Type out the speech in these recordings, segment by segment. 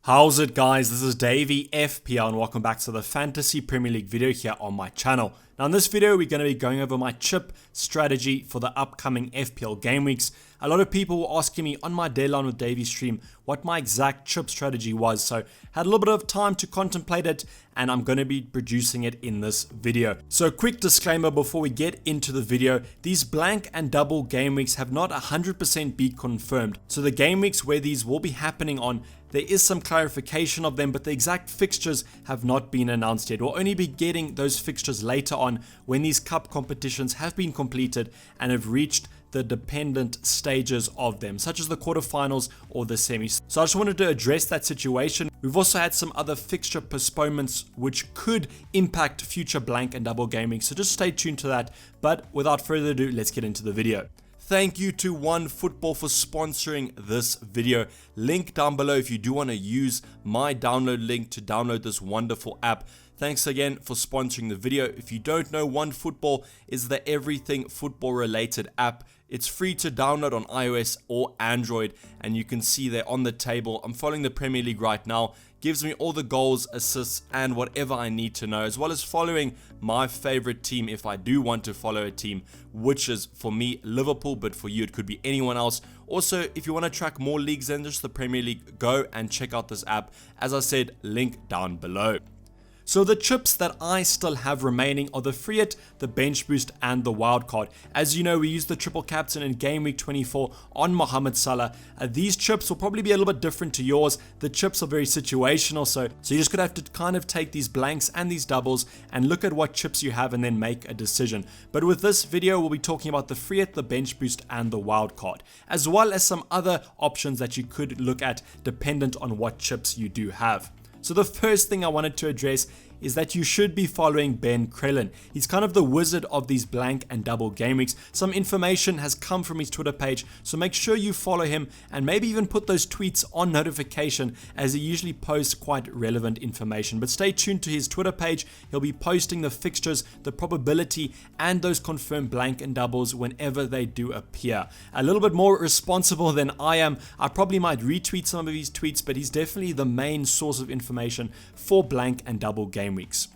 How's it, guys? This is Dayvy FPL and welcome back to the Fantasy Premier League video here on my channel. Now in this video we're going to be going over my chip strategy for the upcoming FPL game weeks. A lot of people were asking me on my Deadline with Dayvy stream what my exact chip strategy was, so had a little bit of time to contemplate it and I'm going to be producing it in this video. So quick disclaimer before we get into the video, these blank and double game weeks have not 100% been confirmed. So the game weeks where these will be happening on, there is some clarification of them, but the exact fixtures have not been announced yet. We'll only be getting those fixtures later on when these cup competitions have been completed and have reached the dependent stages of them, such as the quarterfinals or the semis. So I just wanted to address that situation. We've also had some other fixture postponements which could impact future blank and double gaming, so just stay tuned to that. But without further ado, let's get into the video. Thank you to OneFootball for sponsoring this video. Link down below if you do want to use my download link to download this wonderful app. Thanks again for sponsoring the video. If you don't know, OneFootball is the everything football related app. It's free to download on iOS or Android, and you can see there on the table. I'm following the Premier League right now. Gives me all the goals, assists, and whatever I need to know, as well as following my favorite team if I do want to follow a team, which is for me Liverpool, but for you it could be anyone else. Also, if you want to track more leagues than just the Premier League, go and check out this app. As I said, link down below. So the chips that I still have remaining are the free hit, the bench boost, and the wildcard. As you know, we used the triple captain in game week 24 on Mohamed Salah. These chips will probably be a little bit different to yours. The chips are very situational, so you're just going to have to kind of take these blanks and these doubles and look at what chips you have and then make a decision. But with this video, we'll be talking about the free hit, the bench boost, and the wildcard, as well as some other options that you could look at dependent on what chips you do have. So the first thing I wanted to address is that you should be following Ben CRELLIN. He's kind of the wizard of these blank and double game weeks. Some information has come from his Twitter page, so make sure you follow him and maybe even put those tweets on notification, as he usually posts quite relevant information. But stay tuned to his Twitter page. He'll be posting the fixtures, the probability, and those confirmed blank and doubles whenever they do appear. A little bit more responsible than I am. I probably might retweet some of his tweets, but he's definitely the main source of information for blank and double game weeks.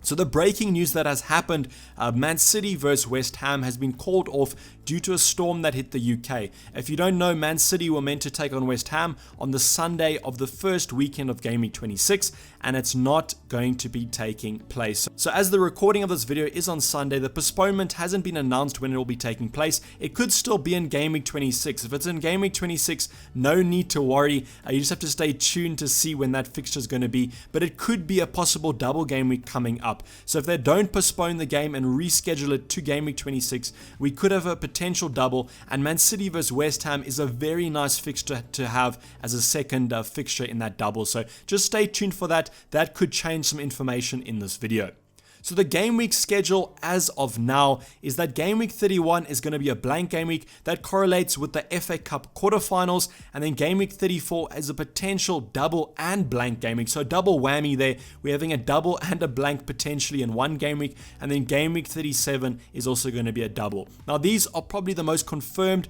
So the breaking news that has happened, Man City versus West Ham has been called off due to a storm that hit the UK. If you don't know, Man City were meant to take on West Ham on the Sunday of the first weekend of Game Week 26, and it's not going to be taking place. So as the recording of this video is on Sunday, the postponement hasn't been announced when it will be taking place. It could still be in Game Week 26. If it's in Game Week 26, no need to worry. You just have to stay tuned to see when that fixture is going to be, but it could be a possible double game week coming up. So if they don't postpone the game and reschedule it to Game Week 26, we could have a potential double, and Man City vs West Ham is a very nice fixture to have as a second fixture in that double. So just stay tuned for that. That could change some information in this video. So the game week schedule as of now is that game week 31 is going to be a blank game week that correlates with the FA Cup quarterfinals, and then game week 34 is a potential double and blank game week. So double whammy there. We're having a double and a blank potentially in one game week, and then game week 37 is also going to be a double. Now these are probably the most confirmed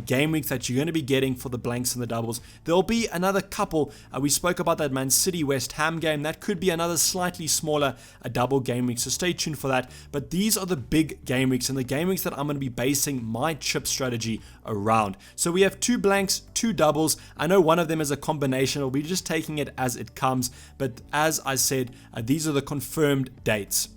game weeks that you're going to be getting for the blanks and the doubles. There'll be another couple. We spoke about that Man City West Ham game. That could be another slightly smaller double game week, so stay tuned for that. But these are the big game weeks and the game weeks that I'm going to be basing my chip strategy around. So we have two blanks, two doubles. I know one of them is a combination. We'll be just taking it as it comes, but as I said, these are the confirmed dates.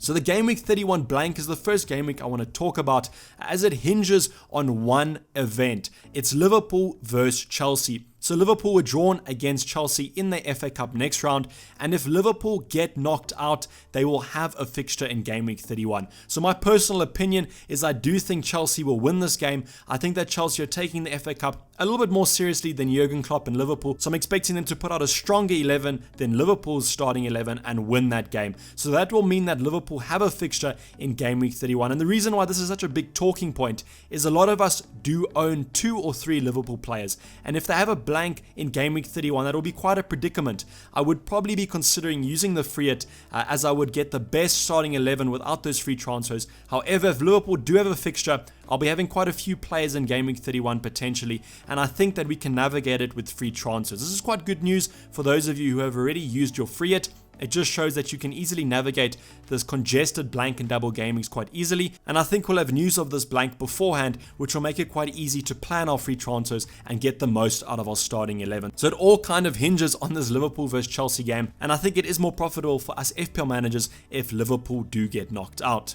So the game week 31 blank is the first game week I want to talk about, as it hinges on one event. It's Liverpool versus Chelsea. So Liverpool were drawn against Chelsea in the FA Cup next round, and if Liverpool get knocked out, they will have a fixture in game week 31. So my personal opinion is I do think Chelsea will win this game. I think that Chelsea are taking the FA Cup a little bit more seriously than Jurgen Klopp and Liverpool, so I'm expecting them to put out a stronger 11 than Liverpool's starting 11 and win that game. So that will mean that Liverpool have a fixture in game week 31, and the reason why this is such a big talking point is a lot of us do own 2 or 3 Liverpool players, and if they have a blank in Game Week 31, that will be quite a predicament. I would probably be considering using the free hit as I would get the best starting 11 without those free transfers. However, if Liverpool do have a fixture, I'll be having quite a few players in Game Week 31 potentially, and I think that we can navigate it with free transfers. This is quite good news for those of you who have already used your free hit. It just shows that you can easily navigate this congested blank and double game weeks quite easily, and I think we'll have news of this blank beforehand, which will make it quite easy to plan our free transfers and get the most out of our starting 11. So it all kind of hinges on this Liverpool versus Chelsea game, and I think it is more profitable for us FPL managers if Liverpool do get knocked out.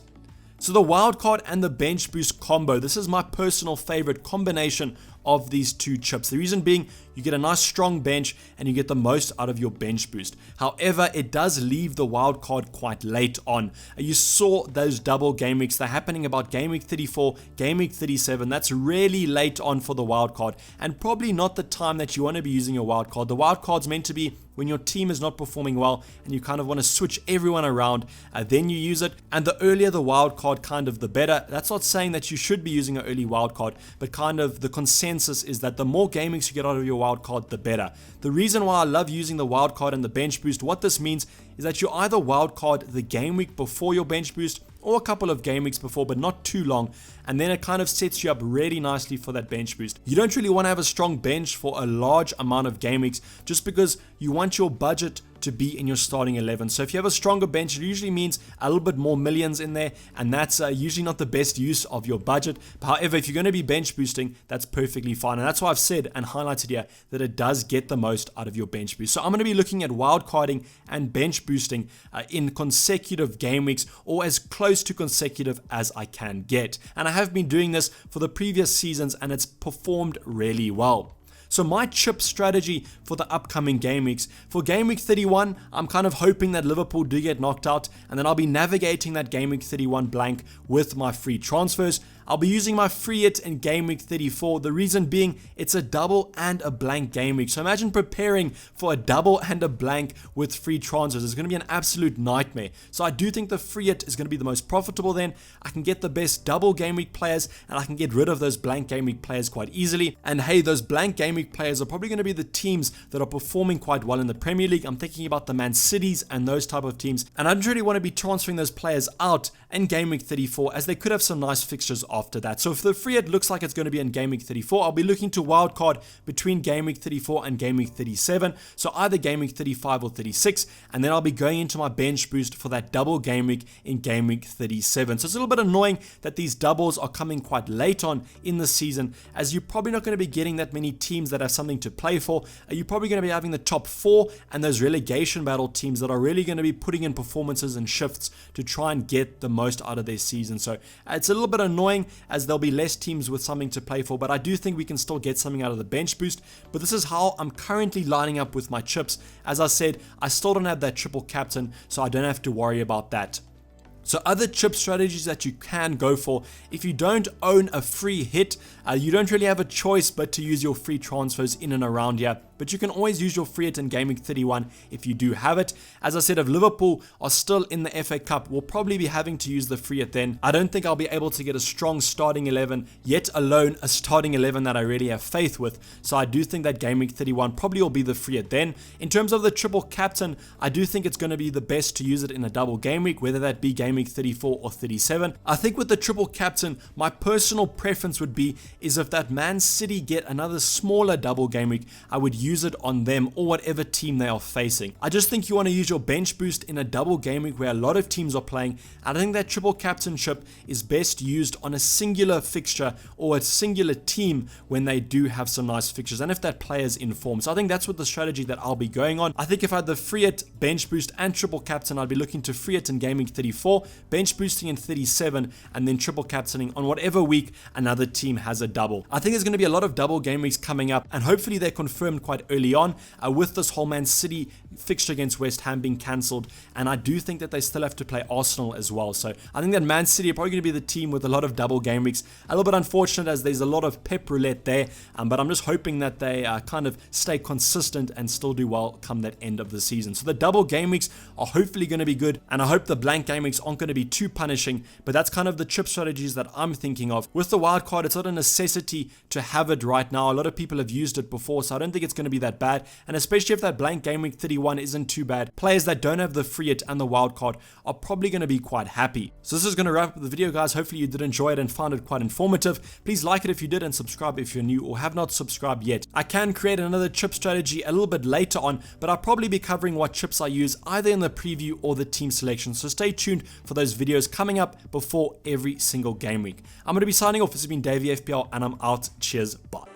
So the wildcard and the bench boost combo, this is my personal favorite combination of these two chips. The reason being, you get a nice strong bench and you get the most out of your bench boost. However, it does leave the wildcard quite late on. You saw those double game weeks. They're happening about game week 34, game week 37. That's really late on for the wildcard, and probably not the time that you want to be using your wildcard. The wildcard's meant to be when your team is not performing well and you kind of want to switch everyone around, then you use it. And the earlier the wildcard, kind of the better. That's not saying that you should be using an early wildcard, but kind of the consensus is that the more game weeks you get out of your wildcard, the better. The reason why I love using the wildcard and the bench boost, what this means is that you either wildcard the game week before your bench boost or a couple of game weeks before, but not too long, and then it kind of sets you up really nicely for that bench boost. You don't really want to have a strong bench for a large amount of game weeks just because you want your budget to be in your starting 11. So if you have a stronger bench, it usually means a little bit more millions in there, and that's usually not the best use of your budget. However, if you're going to be bench boosting, that's perfectly fine, and that's why I've said and highlighted here that it does get the most out of your bench boost. So I'm going to be looking at wildcarding and bench boosting in consecutive game weeks, or as close to consecutive as I can get, and I have been doing this for the previous seasons and it's performed really well. So my chip strategy for the upcoming game weeks. For game week 31, I'm kind of hoping that Liverpool do get knocked out, and then I'll be navigating that game week 31 blank with my free transfers. I'll be using my free hit in game week 34. The reason being, it's a double and a blank game week. So imagine preparing for a double and a blank with free transfers. It's going to be an absolute nightmare. So I do think the free hit is going to be the most profitable then. I can get the best double game week players, and I can get rid of those blank game week players quite easily. And hey, those blank game week players are probably going to be the teams that are performing quite well in the Premier League. I'm thinking about the Man Cities and those type of teams. And I don't really want to be transferring those players out in game week 34, as they could have some nice fixtures after that. So if the free hit looks like it's going to be in game week 34, I'll be looking to wildcard between game week 34 and game week 37. So either game week 35 or 36, and then I'll be going into my bench boost for that double game week in game week 37. So it's a little bit annoying that these doubles are coming quite late on in the season, as you're probably not going to be getting that many teams that have something to play for. You're probably going to be having the top 4 and those relegation battle teams that are really going to be putting in performances and shifts to try and get the most out of their season. So it's a little bit annoying as there'll be less teams with something to play for, but I do think we can still get something out of the bench boost. But this is how I'm currently lining up with my chips. As I said, I still don't have that triple captain, so I don't have to worry about that. So other chip strategies that you can go for, if you don't own a free hit, you don't really have a choice but to use your free transfers in and around here. But you can always use your free hit in Game Week 31 if you do have it. As I said, if Liverpool are still in the FA Cup, we'll probably be having to use the free hit then. I don't think I'll be able to get a strong starting 11, yet alone a starting 11 that I really have faith with. So I do think that Game Week 31 probably will be the free hit then. In terms of the triple captain, I do think it's going to be the best to use it in a double game week, whether that be Game Week 34 or 37. I think with the triple captain, my personal preference would be is if that Man City get another smaller double game week, I would use it on them or whatever team they are facing. I just think you want to use your bench boost in a double game week where a lot of teams are playing. I think that triple captainship is best used on a singular fixture or a singular team when they do have some nice fixtures and if that player's in form. So I think that's what the strategy that I'll be going on. I think if I had the free hit, bench boost and triple captain, I'd be looking to free hit in Game Week 34, bench boosting in 37, and then triple captaining on whatever week another team has a double. I think there's going to be a lot of double game weeks coming up, and hopefully they're confirmed quite quite early on with this whole Man City fixture against West Ham being cancelled, and I do think that they still have to play Arsenal as well. So I think that Man City are probably going to be the team with a lot of double game weeks. A little bit unfortunate as there's a lot of pep roulette there, but I'm just hoping that they kind of stay consistent and still do well come that end of the season. So the double game weeks are hopefully going to be good, and I hope the blank game weeks aren't going to be too punishing, but that's kind of the chip strategies that I'm thinking of. With the wildcard, it's not a necessity to have it right now. A lot of people have used it before, so I don't think it's going to be that bad, and especially if that blank game week 31 isn't too bad, players that don't have the free hit and the wild card are probably going to be quite happy. So this is going to wrap up the video, guys. Hopefully you did enjoy it and found it quite informative. Please like it if you did, and subscribe if you're new or have not subscribed yet. I can create another chip strategy a little bit later on, but I'll probably be covering what chips I use either in the preview or the team selection, so stay tuned for those videos coming up before every single game week. I'm going to be signing off. This has been Dayvy FPL, and I'm out. Cheers, bye.